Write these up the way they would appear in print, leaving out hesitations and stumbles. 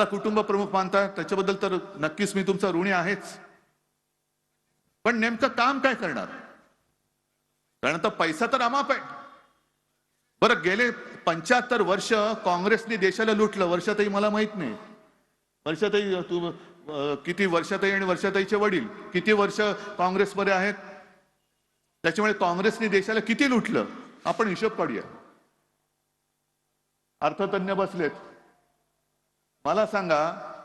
कुटुंब प्रमुख मानता, त्याच्याबद्दल तर नक्कीच मी तुमचा ऋणी आहेच. पण नेमकं काम काय करणार? कारण आता पैसा तर अमाप आहे. बरं, गेले 75 वर्ष काँग्रेसने देशाला लुटलं. वर्षाताई मला माहित नाही, वर्षाताई तू किती, वर्षाताई आणि वर्षाताईचे वडील किती वर्ष काँग्रेसमध्ये आहेत, त्याच्यामुळे काँग्रेसने देशाला किती लुटलं आपण हिशोब काढूया. अर्थतज्ञ बसलेत, मला सांगा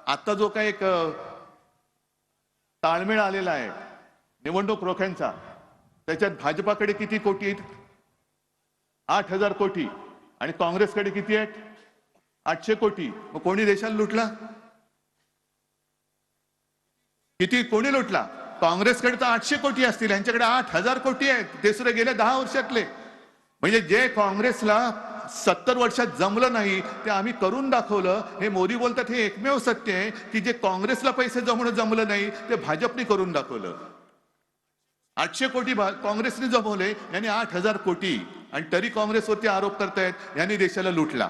आता जो काही एक ताळमेळ आलेला आहे निवडणूक रोख्यांचा, त्याच्यात भाजपाकडे किती कोटी आहेत? 8,000 कोटी. आणि काँग्रेसकडे किती आहेत? 800 कोटी. मग कोणी देशाला लुटला? किती, कोणी लुटला? काँग्रेसकडे तर 800 कोटी असतील, यांच्याकडे 8,000 कोटी आहेत, ते सुद्धा गेल्या 10 वर्षातले. म्हणजे जे काँग्रेसला 70 वर्षात जमलं नाही ते आम्ही करून दाखवलं. हे मोदी बोलतात हे एकमेव सत्य आहे की जे काँग्रेसला पैसे जमलं नाही ते भाजपने करून दाखवलं. 800 कोटी काँग्रेसने जमवले, यांनी 8,000 कोटी. आणि तरी काँग्रेसवरती आरोप करतायत यांनी देशाला लुटला.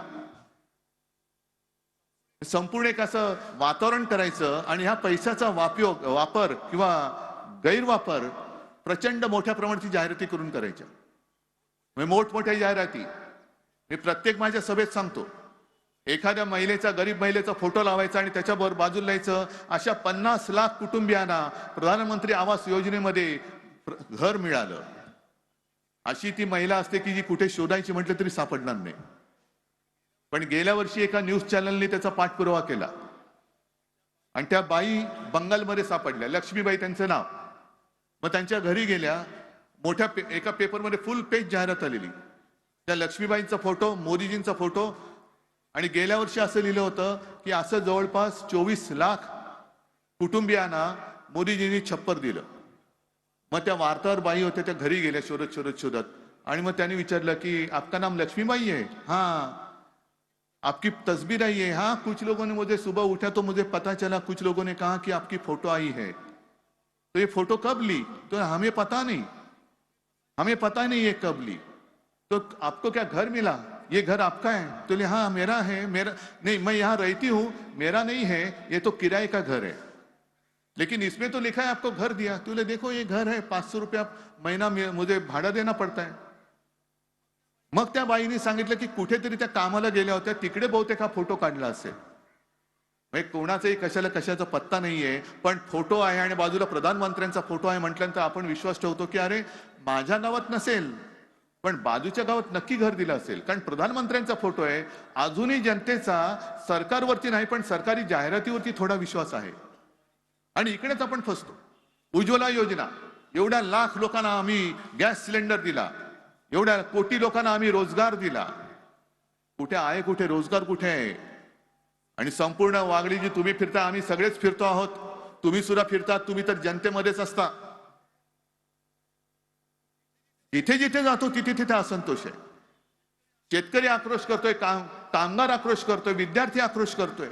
संपूर्ण एक असं वातावरण करायचं आणि ह्या पैशाचा वापर किंवा गैरवापर प्रचंड मोठ्या प्रमाणाची जाहिराती करून करायच्या. मोठमोठ्या जाहिराती मी प्रत्येक माझ्या सभेत सांगतो. एखाद्या महिलेचा, गरीब महिलेचा फोटो लावायचा आणि त्याच्याबरोबर बाजूला लिहायचं अशा 50 लाख कुटुंबियांना प्रधानमंत्री आवास योजनेमध्ये घर मिळालं. अशी ती महिला असते की जी कुठे शोधायची म्हटलं तरी सापडणार नाही. पण गेल्या वर्षी एका न्यूज चॅनलने त्याचा पाठपुरावा केला आणि त्या बाई बंगालमध्ये सापडल्या, लक्ष्मीबाई त्यांचं नाव. मग त्यांच्या घरी गेल्या, मोठ्या एका पेपरमध्ये फुल पेज जाहिरात आलेली. त्या लक्ष्मीबाईंचा फोटो, मोदीजींचा फोटो, आणि गेल्या वर्षी असं लिहिलं होतं की असं जवळपास 24 लाख कुटुंबियांना मोदीजींनी छप्पर दिलं. मग त्या वार्ताहर बाई होत्या, त्या घरी गेल्या शोधत आणि मग त्यांनी विचारलं की आपका नाम लक्ष्मीबाई है? हाँ. आपकी तस्वीर आई है? हाँ. कुछ लोगों ने मुझे सुबह उठा तो मुझे पता चला, कुछ लोगों ने कहा कि आपकी फोटो आई है. तो ये फोटो कब ली? तो हमें पता नहीं ये कब ली. तो आपको क्या घर मिला? ये घर आपका है? तो ले हाँ मेरा है. मेरा नहीं, मैं यहाँ रहती हूँ, मेरा नहीं है, ये तो किराए का घर है, लेकिन इसमें तो लिखा है आपको घर दिया. तो ले देखो ये घर है, 500 रुपया महीना मुझे भाड़ा देना पड़ता है. मग त्या बाईने सांगितलं की कुठेतरी त्या कामाला गेल्या होत्या, तिकडे बहुतेक हा फोटो काढला असेल. कोणाचाही कशाचा पत्ता नाहीये, पण फोटो आहे आणि बाजूला प्रधानमंत्र्यांचा फोटो आहे म्हटल्यानंतर आपण विश्वास ठेवतो की अरे माझ्या गावात नसेल पण बाजूच्या गावात नक्की घर दिलं असेल, कारण प्रधानमंत्र्यांचा फोटो आहे. अजूनही जनतेचा सरकारवरती नाही पण सरकारी जाहिरातीवरती थोडा विश्वास आहे. आणि इकडेच आपण फसतो. उज्ज्वला योजना, एवढ्या लाख लोकांना आम्ही गॅस सिलेंडर दिला, एवढ्या कोटी लोकांना आम्ही रोजगार दिला. कुठे आहे, कुठे रोजगार कुठे आहे? आणि संपूर्ण वागडी जी तुम्ही फिरता, आम्ही सगळेच फिरतो आहोत, तुम्ही सुद्धा फिरता, तुम्ही तर जनतेमध्येच असता. जिथे जिथे जातो तिथे तिथे असंतोष आहे. शेतकरी आक्रोश करतोय, कामगार आक्रोश करतोय, विद्यार्थी आक्रोश करतोय.